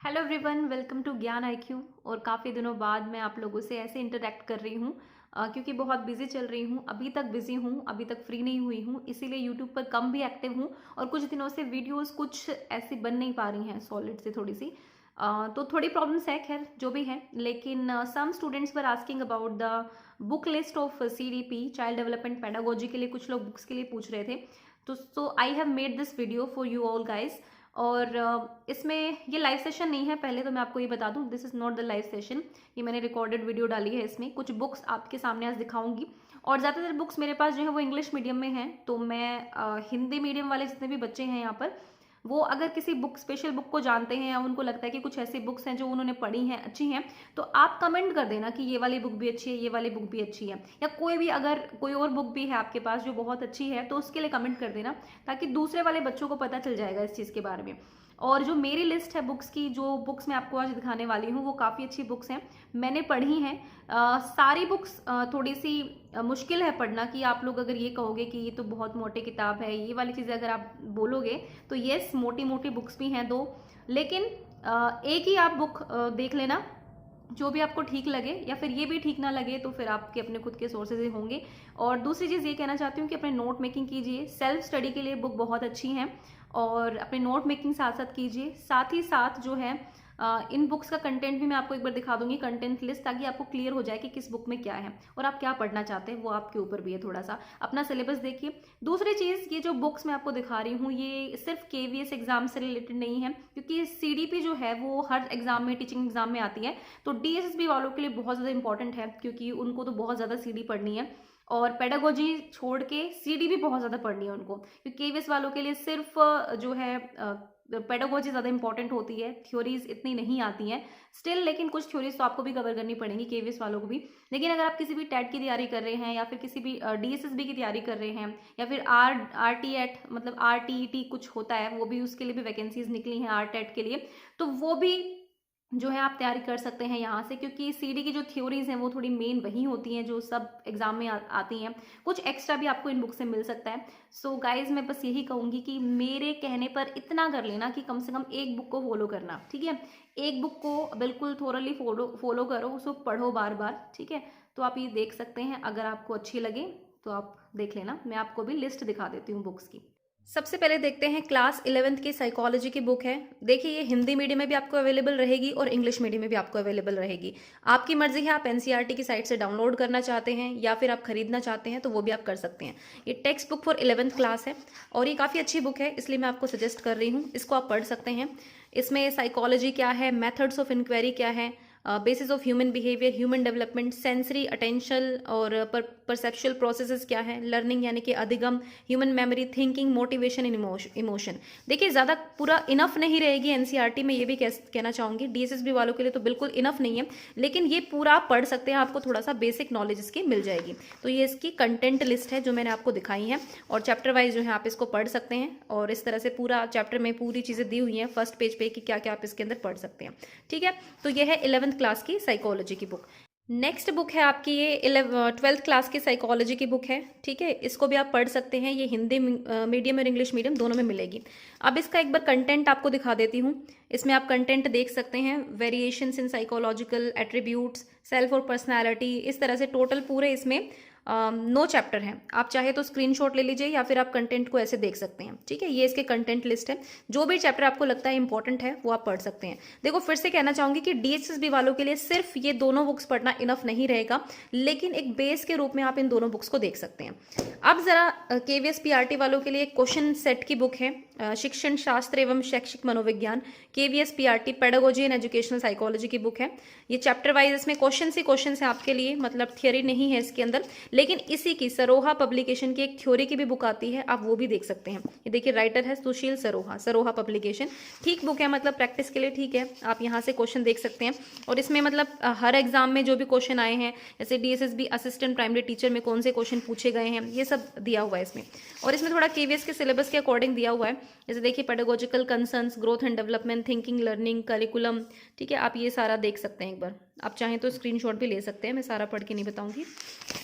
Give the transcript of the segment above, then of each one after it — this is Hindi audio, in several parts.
हेलो एवरीवन, वेलकम टू ज्ञान आईक्यू। और काफ़ी दिनों बाद मैं आप लोगों से ऐसे इंटरेक्ट कर रही हूँ क्योंकि बहुत बिजी चल रही हूँ। अभी तक बिजी हूँ, अभी तक फ्री नहीं हुई हूँ, इसीलिए यूट्यूब पर कम भी एक्टिव हूँ और कुछ दिनों से वीडियोस कुछ ऐसी बन नहीं पा रही हैं सॉलिड से थोड़ी सी। तो थोड़ी प्रॉब्लम्स है, खैर जो भी है। लेकिन some students were asking about the book list of CDP child development pedagogy के लिए, कुछ लोग बुक्स के लिए पूछ रहे थे। तो so I have made this video for you all guys. और इसमें ये लाइव सेशन नहीं है, पहले तो मैं आपको ये बता दूं, this is not the live session. ये मैंने रिकॉर्डेड वीडियो डाली है। इसमें कुछ बुक्स आपके सामने आज दिखाऊंगी और ज़्यादातर बुक्स मेरे पास जो है वो इंग्लिश मीडियम में हैं। तो मैं हिंदी मीडियम वाले जितने भी बच्चे हैं यहाँ पर, वो अगर किसी बुक स्पेशल बुक को जानते हैं या उनको लगता है कि कुछ ऐसी बुक्स हैं जो उन्होंने पढ़ी हैं अच्छी हैं, तो आप कमेंट कर देना कि ये वाली बुक भी अच्छी है, ये वाली बुक भी अच्छी है। या कोई भी अगर कोई और बुक भी है आपके पास जो बहुत अच्छी है तो उसके लिए कमेंट कर देना, ताकि दूसरे वाले बच्चों को पता चल जाएगा इस चीज़ के बारे में। और जो मेरी लिस्ट है बुक्स की, जो बुक्स मैं आपको आज दिखाने वाली हूँ, वो काफ़ी अच्छी बुक्स हैं, मैंने पढ़ी हैं। सारी बुक्स थोड़ी सी मुश्किल है पढ़ना, कि आप लोग अगर ये कहोगे कि ये तो बहुत मोटी किताब है, ये वाली चीज़ें अगर आप बोलोगे तो येस, मोटी मोटी बुक्स भी हैं दो। लेकिन एक ही आप बुक देख लेना, जो भी आपको ठीक लगे, या फिर ये भी ठीक ना लगे तो फिर आपके अपने खुद के सोर्सेज होंगे। और दूसरी चीज़ ये कहना चाहती हूँ कि अपने नोट मेकिंग कीजिए, सेल्फ स्टडी के लिए बुक बहुत अच्छी हैं और अपने नोट मेकिंग साथ साथ कीजिए। साथ ही साथ जो है इन बुक्स का कंटेंट भी मैं आपको एक बार दिखा दूंगी, कंटेंट लिस्ट, ताकि आपको क्लियर हो जाए कि किस बुक में क्या है और आप क्या पढ़ना चाहते हैं। वो आपके ऊपर भी है, थोड़ा सा अपना सिलेबस देखिए। दूसरी चीज़, ये जो बुक्स मैं आपको दिखा रही हूँ ये सिर्फ KVS एग्जाम से रिलेटेड नहीं है, क्योंकि CDP जो है वो हर एग्जाम में, टीचिंग एग्जाम में आती है। तो DSSB वालों के लिए बहुत ज़्यादा इंपॉर्टेंट है, क्योंकि उनको तो बहुत ज़्यादा CD पढ़नी है और पेडागोजी छोड़ के CD भी बहुत ज़्यादा पढ़नी है उनको। क्योंकि KVS वालों के लिए सिर्फ जो है पेडागोजी ज़्यादा इंपॉर्टेंट होती है, थ्योरीज इतनी नहीं आती हैं स्टिल। लेकिन कुछ थ्योरीज तो आपको भी कवर करनी पड़ेंगी, KVS वालों को भी। लेकिन अगर आप किसी भी टेट की तैयारी कर रहे हैं, या फिर किसी भी DSSB की तैयारी कर रहे हैं, या फिर RTET मतलब RTET कुछ होता है, वो भी, उसके लिए भी वैकेंसीज निकली हैं RTET के लिए, तो वो भी जो है आप तैयारी कर सकते हैं यहाँ से। क्योंकि CD की जो थ्योरीज हैं वो थोड़ी मेन वही होती हैं जो सब एग्जाम में आती हैं। कुछ एक्स्ट्रा भी आपको इन बुक से मिल सकता है। सो गाइज, मैं बस यही कहूँगी कि मेरे कहने पर इतना कर लेना कि कम से कम एक बुक को फॉलो करना, ठीक है। एक बुक को बिल्कुल थोरली फॉलो करो, उसको पढ़ो बार बार, ठीक है। तो आप ये देख सकते हैं, अगर आपको अच्छी लगे तो आप देख लेना। मैं आपको भी लिस्ट दिखा देती हूँ बुक्स की। सबसे पहले देखते हैं क्लास 11th की साइकोलॉजी की बुक है। देखिए, ये हिंदी मीडियम में भी आपको अवेलेबल रहेगी और इंग्लिश मीडियम में भी आपको अवेलेबल रहेगी। आपकी मर्जी है, आप NCERT की साइट से डाउनलोड करना चाहते हैं या फिर आप खरीदना चाहते हैं तो वो भी आप कर सकते हैं। ये text book for 11th class है और ये काफ़ी अच्छी बुक है, इसलिए मैं आपको सजेस्ट कर रही हूँ, इसको आप पढ़ सकते हैं। इसमें साइकोलॉजी क्या है, मेथड्स ऑफ इंक्वायरी क्या है, basis of human behaviour, human development, sensory attention और परसेप्चुअल प्रोसेसेस क्या है, लर्निंग यानी कि अधिगम, human memory, thinking, motivation in emotion. देखिए, ज़्यादा पूरा इनफ नहीं रहेगी NCERT में, ये भी कहना चाहूँगी। DSSB वालों के लिए तो बिल्कुल इनफ नहीं है, लेकिन ये पूरा आप पढ़ सकते हैं, आपको थोड़ा सा बेसिक नॉलेज इसकी मिल जाएगी। तो ये इसकी कंटेंट लिस्ट है जो मैंने आपको दिखाई है, और चैप्टर वाइज जो है आप इसको पढ़ सकते हैं। और इस तरह से पूरा चैप्टर में पूरी चीज़ें दी हुई हैं फर्स्ट पेज पे कि क्या क्या आप इसके अंदर पढ़ सकते हैं, ठीक है। तो ये है 11th क्लास की साइकोलॉजी की बुक। नेक्स्ट बुक है आपकी ये 12th क्लास की साइकोलॉजी की बुक है, ठीक है। इसको भी आप पढ़ सकते हैं, ये हिंदी मीडियम और इंग्लिश मीडियम दोनों में मिलेगी। अब इसका एक बार कंटेंट आपको दिखा देती हूँ। इसमें आप कंटेंट देख सकते हैं, variations in psychological attributes, self और पर्सनैलिटी, इस तरह से टोटल पूरे इसमें 9 चैप्टर हैं। आप चाहे तो स्क्रीनशॉट ले लीजिए या फिर आप कंटेंट को ऐसे देख सकते हैं, ठीक है। ये इसके कंटेंट लिस्ट है, जो भी चैप्टर आपको लगता है इंपॉर्टेंट है वो आप पढ़ सकते हैं। देखो, फिर से कहना चाहूंगी कि DSSB वालों के लिए सिर्फ ये दोनों बुक्स पढ़ना इनफ नहीं रहेगा, लेकिन एक बेस के रूप में आप इन दोनों बुक्स को देख सकते हैं। अब जरा KVS PRT वालों के लिए क्वेश्चन सेट की बुक है, शिक्षण शास्त्र एवं शैक्षिक मनोविज्ञान, KVS PRT pedagogy and educational psychology की बुक है। ये चैप्टर वाइज इसमें क्वेश्चन ही क्वेश्चन है आपके लिए, मतलब थियोरी नहीं है इसके अंदर। लेकिन इसी की सरोहा पब्लिकेशन की एक थ्योरी की भी बुक आती है, आप वो भी देख सकते हैं। ये देखिए, राइटर है सुशील सरोहा, सरोहा पब्लिकेशन, ठीक बुक है, मतलब प्रैक्टिस के लिए ठीक है। आप यहाँ से क्वेश्चन देख सकते हैं और इसमें मतलब हर एग्जाम में जो भी क्वेश्चन आए हैं, जैसे DSSB असिस्टेंट प्राइमरी टीचर में कौन से क्वेश्चन पूछे गए हैं, ये सब दिया हुआ है इसमें। और इसमें थोड़ा KVS के सिलेबस के अकॉर्डिंग दिया हुआ है। जैसे देखिए, pedagogical concerns, growth and development, thinking, learning, curriculum, ठीक है। आप ये सारा देख सकते हैं एक बार, आप चाहें तो स्क्रीनशॉट भी ले सकते हैं, मैं सारा पढ़ के नहीं बताऊंगी।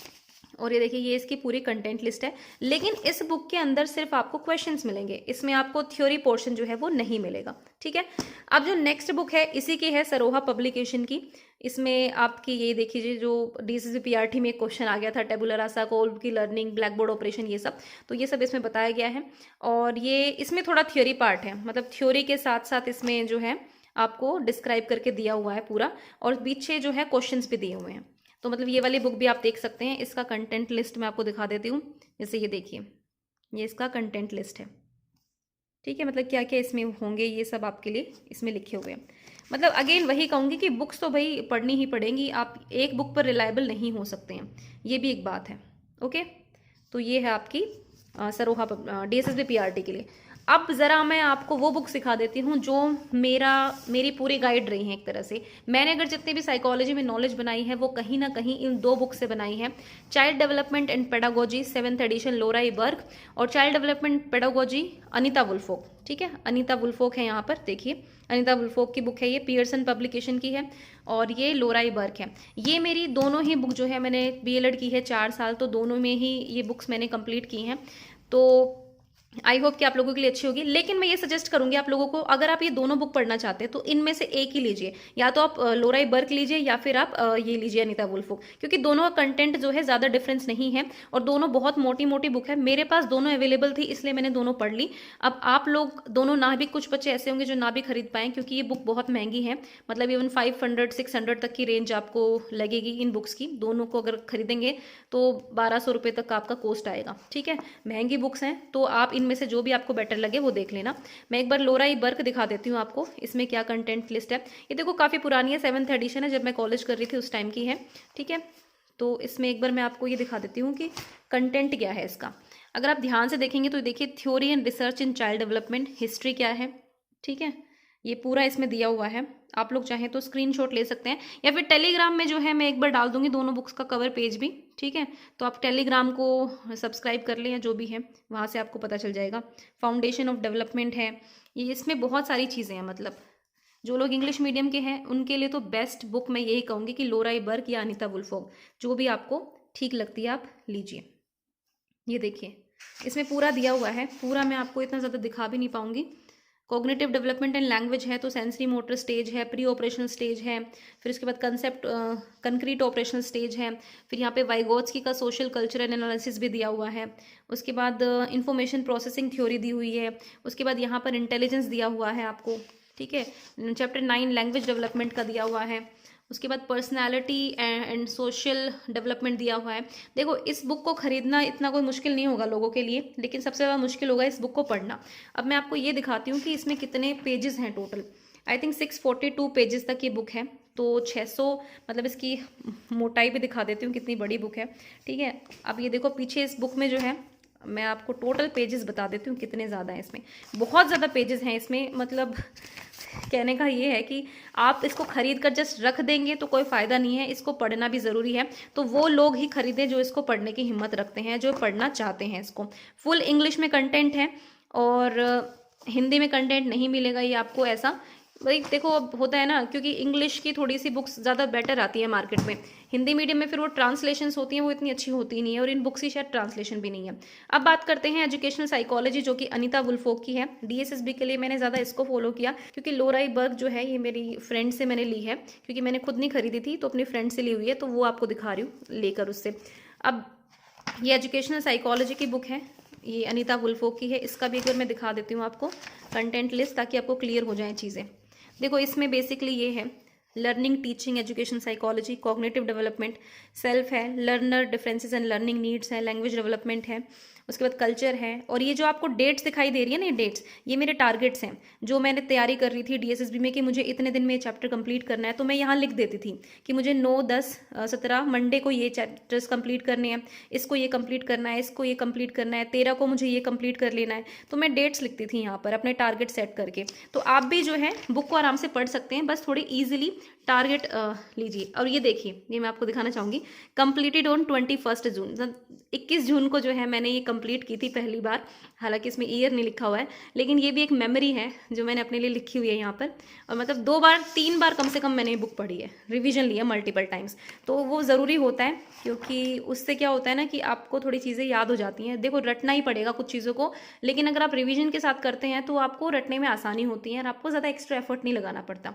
और ये देखिए, ये इसकी पूरी कंटेंट लिस्ट है। लेकिन इस बुक के अंदर सिर्फ आपको क्वेश्चंस मिलेंगे, इसमें आपको थ्योरी पोर्शन जो है वो नहीं मिलेगा, ठीक है। अब जो नेक्स्ट बुक है इसी की है, सरोहा पब्लिकेशन की। इसमें आपकी ये देखिए, जो डीएसएसबी पीआरटी में एक क्वेश्चन आ गया था, टेबुलर रासा, कोल्ब की लर्निंग, ब्लैक बोर्ड ऑपरेशन, ये सब, तो ये सब इसमें बताया गया है। और ये इसमें थोड़ा थ्योरी पार्ट है, मतलब थ्योरी के साथ साथ इसमें जो है आपको डिस्क्राइब करके दिया हुआ है पूरा, और पीछे जो है क्वेश्चंस भी दिए हुए हैं। तो मतलब ये वाली बुक भी आप देख सकते हैं। इसका कंटेंट लिस्ट मैं आपको दिखा देती हूँ। जैसे ये देखिए, ये इसका कंटेंट लिस्ट है, ठीक है। मतलब क्या क्या इसमें होंगे ये सब आपके लिए इसमें लिखे हुए हैं। मतलब अगेन वही कहूँगी कि बुक्स तो भाई पढ़नी ही पड़ेंगी, आप एक बुक पर रिलायबल नहीं हो सकते हैं, ये भी एक बात है। ओके, तो ये है आपकी सरोहा डीएसएसबी पीआरटी के लिए। अब ज़रा मैं आपको वो बुक सिखा देती हूँ जो मेरी पूरी गाइड रही है एक तरह से। मैंने अगर जितनी भी साइकोलॉजी में नॉलेज बनाई है वो कहीं ना कहीं इन दो बुक से बनाई है। Child development and pedagogy 7th edition Laura E Berk, और child development pedagogy Anita Woolfolk, ठीक है। अनीता वुल्फोक है यहाँ पर, देखिए अनीता वुल्फोक की बुक है ये, पियर्सन पब्लिकेशन की है, और ये लोरा ई बर्ग है। ये मेरी दोनों ही बुक जो है, मैंने बीएलएड की है 4 साल, तो दोनों में ही ये बुक्स मैंने कंप्लीट की हैं। तो आई होप कि आप लोगों के लिए अच्छी होगी। लेकिन मैं ये सजेस्ट करूंगी आप लोगों को, अगर आप ये दोनों बुक पढ़ना चाहते हैं तो इनमें से एक ही लीजिए, या तो आप लोरा ई बर्ग लीजिए या फिर आप ये लीजिए अनीता वुल्फोक, क्योंकि दोनों का कंटेंट जो है ज़्यादा डिफरेंस नहीं है और दोनों बहुत मोटी मोटी बुक है। मेरे पास दोनों अवेलेबल थी इसलिए मैंने दोनों पढ़ ली। अब आप लोग दोनों ना भी, कुछ बच्चे ऐसे होंगे जो ना भी खरीद पाएँ क्योंकि ये बुक बहुत महंगी है, मतलब इवन 500-600 तक की रेंज आपको लगेगी इन बुक्स की। दोनों को अगर खरीदेंगे तो 1200 रुपये तक का आपका कॉस्ट आएगा, ठीक है। महंगी बुक्स हैं, तो आप इनमें से जो भी आपको बेटर लगे वो देख लेना। मैं एक बार लोरा ई बर्ग दिखा देती हूँ आपको, इसमें क्या कंटेंट लिस्ट है। ये देखो काफ़ी पुरानी है, 7th एडिशन है, जब मैं कॉलेज कर रही थी उस टाइम की है, ठीक है। तो इसमें एक बार मैं आपको ये दिखा देती हूँ कि कंटेंट क्या है इसका। अगर आप ध्यान से देखेंगे तो देखिए, theory and research in child development, history क्या है, ठीक है, ये पूरा इसमें दिया हुआ है। आप लोग चाहें तो स्क्रीनशॉट ले सकते हैं, या फिर टेलीग्राम में जो है मैं एक बार डाल दूंगी दोनों बुक्स का कवर पेज भी, ठीक है। तो आप टेलीग्राम को सब्सक्राइब कर लें या जो भी है, वहाँ से आपको पता चल जाएगा। फाउंडेशन ऑफ डेवलपमेंट है ये, इसमें बहुत सारी चीज़ें हैं। मतलब जो लोग इंग्लिश मीडियम के हैं उनके लिए तो बेस्ट बुक मैं यही कहूँगी कि लोरा ई बर्ग या अनीता वुल्फोक, जो भी आपको ठीक लगती है आप लीजिए। ये देखिए, इसमें पूरा दिया हुआ है, पूरा मैं आपको इतना ज़्यादा दिखा भी नहीं पाऊंगी। कॉग्निटिव डेवलपमेंट एंड लैंग्वेज है, तो सेंसरी मोटर स्टेज है, प्री ऑपरेशनल स्टेज है, फिर उसके बाद कंसेप्ट कंक्रीट ऑपरेशनल स्टेज है, फिर यहाँ पे वाइगोत्स्की का सोशल कल्चरल एनालिसिस भी दिया हुआ है। उसके बाद इंफॉर्मेशन प्रोसेसिंग थ्योरी दी हुई है। उसके बाद यहाँ पर इंटेलिजेंस दिया हुआ है आपको, ठीक है। चैप्टर 9 लैंग्वेज डेवलपमेंट का दिया हुआ है। उसके बाद पर्सनालिटी एंड सोशल डेवलपमेंट दिया हुआ है। देखो, इस बुक को खरीदना इतना कोई मुश्किल नहीं होगा लोगों के लिए, लेकिन सबसे ज़्यादा मुश्किल होगा इस बुक को पढ़ना। अब मैं आपको ये दिखाती हूँ कि इसमें कितने पेजेस हैं टोटल। आई थिंक 642 पेजेस तक की बुक है, तो 600, मतलब इसकी मोटाई भी दिखा देती हूँ कितनी बड़ी बुक है, ठीक है। अब ये देखो पीछे इस बुक में जो है, मैं आपको टोटल पेजेस बता देती हूँ कितने ज़्यादा हैं इसमें। बहुत ज़्यादा पेजेस हैं इसमें, मतलब कहने का ये है कि आप इसको खरीद कर जस्ट रख देंगे तो कोई फ़ायदा नहीं है, इसको पढ़ना भी ज़रूरी है। तो वो लोग ही खरीदें जो इसको पढ़ने की हिम्मत रखते हैं, जो पढ़ना चाहते हैं इसको। फुल इंग्लिश में कंटेंट है और हिंदी में कंटेंट नहीं मिलेगा ये आपको, ऐसा भाई देखो अब होता है ना, क्योंकि इंग्लिश की थोड़ी सी बुक्स ज़्यादा बेटर आती है मार्केट में। हिंदी मीडियम में फिर वो ट्रांसलेशंस होती हैं, वो इतनी अच्छी होती नहीं है, और इन बुक्स की शायद ट्रांसलेशन भी नहीं है। अब बात करते हैं एजुकेशनल साइकोलॉजी, जो कि अनीता वुल्फोक की है। डीएसएसबी के लिए मैंने ज़्यादा इसको फॉलो किया, क्योंकि लोरा ई बर्ग जो है ये मेरी फ्रेंड से मैंने ली है, क्योंकि मैंने खुद नहीं खरीदी थी, तो अपनी फ्रेंड से ली हुई है, तो वो आपको दिखा रही हूँ लेकर उससे। अब ये एजुकेशनल साइकोलॉजी की बुक है, ये अनीता वुल्फोक की है। इसका भी एक बार मैं दिखा देती हूँ आपको कंटेंट लिस्ट, ताकि आपको क्लियर हो जाए चीज़ें। देखो, इसमें बेसिकली ये है learning, teaching, education psychology, cognitive development, self है, learner differences and learning needs है, लैंग्वेज डेवलपमेंट है, उसके बाद कल्चर है। और ये जो आपको डेट्स दिखाई दे रही है ना, ये डेट्स, ये मेरे टारगेट्स हैं जो मैंने तैयारी कर रही थी डीएसएसबी में कि मुझे इतने दिन में ये चैप्टर कंप्लीट करना है। तो मैं यहाँ लिख देती थी कि मुझे 9, 10, 17 मंडे को ये चैप्टर्स कंप्लीट करने हैं, इसको ये कंप्लीट करना है, इसको ये कंप्लीट करना है, 13 को मुझे ये कंप्लीट कर लेना है। तो मैं डेट्स लिखती थी यहाँ पर अपने टारगेट सेट करके। तो आप भी जो है बुक को आराम से पढ़ सकते हैं, बस थोड़ी ईजिली टारगेट लीजिए। और ये देखिए, ये मैं आपको दिखाना चाहूँगी, कंप्लीटेड ऑन 21 जून, 21 जून को जो है मैंने ये कंप्लीट की थी पहली बार, हालांकि इसमें ईयर नहीं लिखा हुआ है, लेकिन ये भी एक मेमोरी है जो मैंने अपने लिए लिखी हुई है यहाँ पर। और मतलब 2 बार 3 बार कम से कम मैंने ये बुक पढ़ी है, रिवीजन लिया मल्टीपल टाइम्स। तो वो ज़रूरी होता है, क्योंकि उससे क्या होता है ना कि आपको थोड़ी चीज़ें याद हो जाती हैं। देखो रटना ही पड़ेगा कुछ चीज़ों को, लेकिन अगर आप रिवीजन के साथ करते हैं तो आपको रटने में आसानी होती है और आपको ज़्यादा एक्स्ट्रा एफर्ट नहीं लगाना पड़ता।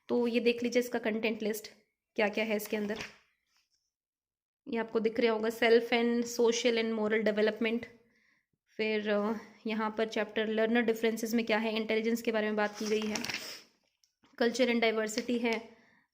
तो ये देख लीजिए इसका कंटेंट लिस्ट क्या क्या है इसके अंदर, ये आपको दिख रहा होगा, self and social and moral development. फिर यहाँ पर चैप्टर लर्नर डिफरेंसेस में क्या है, इंटेलिजेंस के बारे में बात की गई है। कल्चर एंड डाइवर्सिटी है,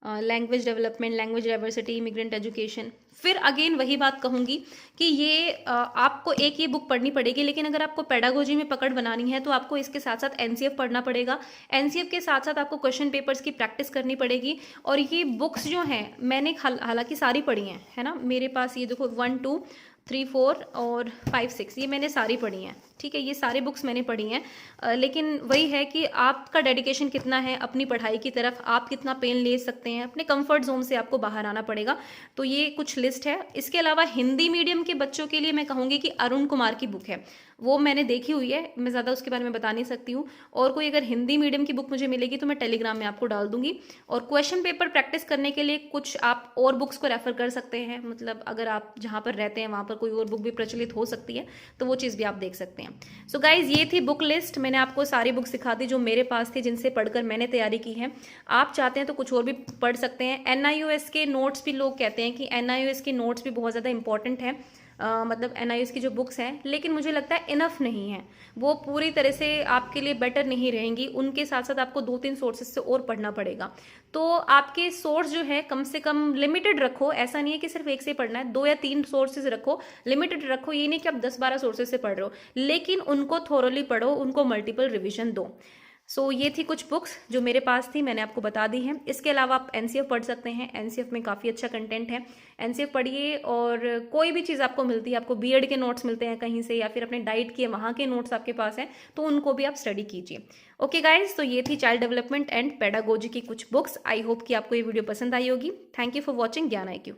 language development, language diversity, immigrant education. फिर अगेन वही बात कहूँगी कि ये आपको एक ये बुक पढ़नी पड़ेगी, लेकिन अगर आपको पेडागोजी में पकड़ बनानी है तो आपको इसके साथ साथ एनसीएफ पढ़ना पड़ेगा। एनसीएफ के साथ साथ आपको क्वेश्चन पेपर्स की प्रैक्टिस करनी पड़ेगी। और ये बुक्स जो हैं मैंने हालांकि सारी पढ़ी हैं, है ना, मेरे पास ये देखो 1 2 3 4 और 5 6 ये मैंने सारी पढ़ी हैं, ठीक है, ये सारी बुक्स मैंने पढ़ी हैं। लेकिन वही है कि आपका डेडिकेशन कितना है अपनी पढ़ाई की तरफ, आप कितना पेन ले सकते हैं, अपने कंफर्ट जोन से आपको बाहर आना पड़ेगा। तो ये कुछ लिस्ट है। इसके अलावा हिंदी मीडियम के बच्चों के लिए मैं कहूँगी कि अरुण कुमार की बुक है, वो मैंने देखी हुई है, मैं ज़्यादा उसके बारे में बता नहीं सकती हूँ। और कोई अगर हिंदी मीडियम की बुक मुझे मिलेगी तो मैं टेलीग्राम में आपको डाल दूंगी। और क्वेश्चन पेपर प्रैक्टिस करने के लिए कुछ आप और बुक्स को रेफर कर सकते हैं, मतलब अगर आप जहाँ पर रहते हैं वहाँ पर कोई और बुक भी प्रचलित हो सकती है, तो वो चीज़ भी आप देख सकते हैं। सो गाइज ये थी बुक लिस्ट, मैंने आपको सारी बुक्स सिखा दी जो मेरे पास थी, जिनसे पढ़कर मैंने तैयारी की है। आप चाहते हैं तो कुछ और भी पढ़ सकते हैं। एनआईओएस के नोट्स भी लोग कहते हैं कि एनआईओएस के नोट्स भी बहुत ज़्यादा इंपॉर्टेंट है, मतलब एनआईओएस की जो बुक्स हैं, लेकिन मुझे लगता है इनफ नहीं है, वो पूरी तरह से आपके लिए बेटर नहीं रहेंगी। उनके साथ साथ आपको 2-3 सोर्सेज से और पढ़ना पड़ेगा। तो आपके सोर्स जो है कम से कम लिमिटेड रखो, ऐसा नहीं है कि सिर्फ एक से पढ़ना है, 2 या 3 सोर्सेज रखो, लिमिटेड रखो। ये नहीं कि आप 10-12 सोर्सेज से पढ़ रहे हो, लेकिन उनको थोरोली पढ़ो, उनको मल्टीपल रिविजन दो। सो ये थी कुछ बुक्स जो मेरे पास थी, मैंने आपको बता दी हैं। इसके अलावा आप एनसीएफ पढ़ सकते हैं, एनसीएफ में काफ़ी अच्छा कंटेंट है, एनसीएफ पढ़िए। और कोई भी चीज़ आपको मिलती है, आपको बीएड के नोट्स मिलते हैं कहीं से, या फिर अपने डाइट के वहाँ के नोट्स आपके पास हैं, तो उनको भी आप स्टडी कीजिए। ओके गाइज, तो ये थी चाइल्ड डेवलपमेंट एंड पेडागोजी की कुछ बुक्स। आई होप कि आपको ये वीडियो पसंद आई होगी। थैंक यू फॉर वॉचिंग ज्ञान IQ।